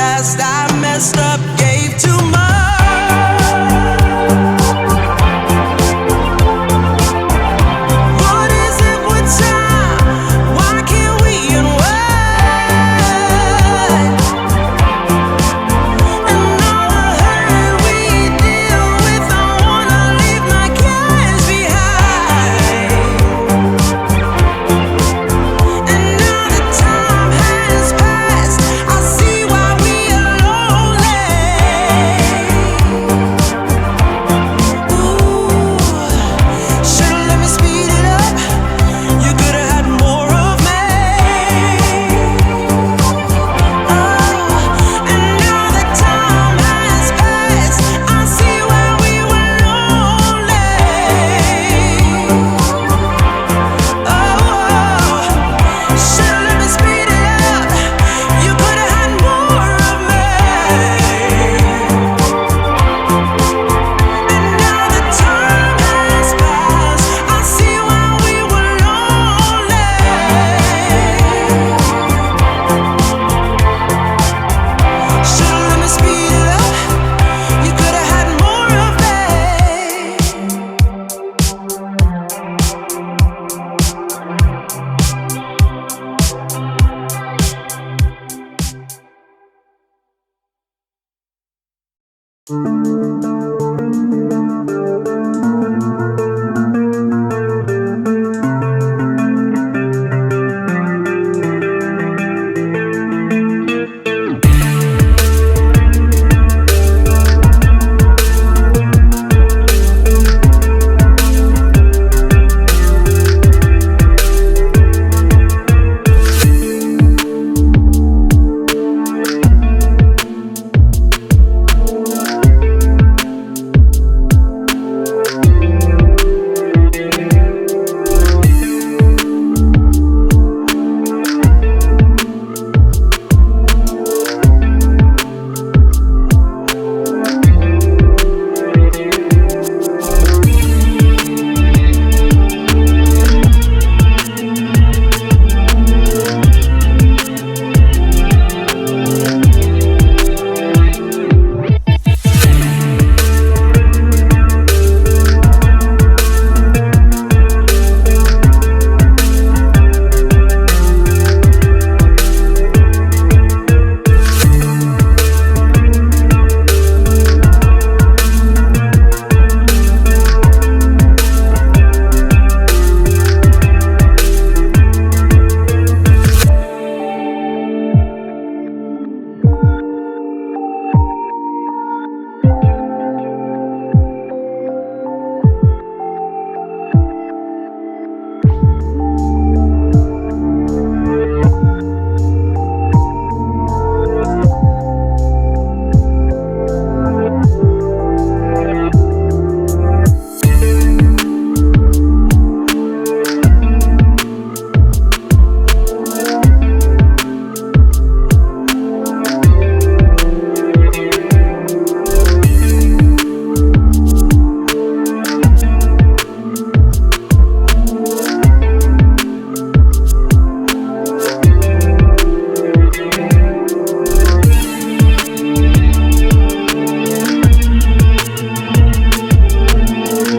fast I messed up, gave too much. What is it with time? Why can't we unwind? And all the hurt we deal with, I wanna leave my cares behind. And now the time has passed, I see why we are lonely. Ooh, should've let me speed it up. You could've had more of me. Oh, and now the time has passed, I see why we were lonely. Oh, should've let me speed it up. You could've had more of me. And now the time has passed, I see why we were lonely. Should've let me speed it up. You could've had more of me.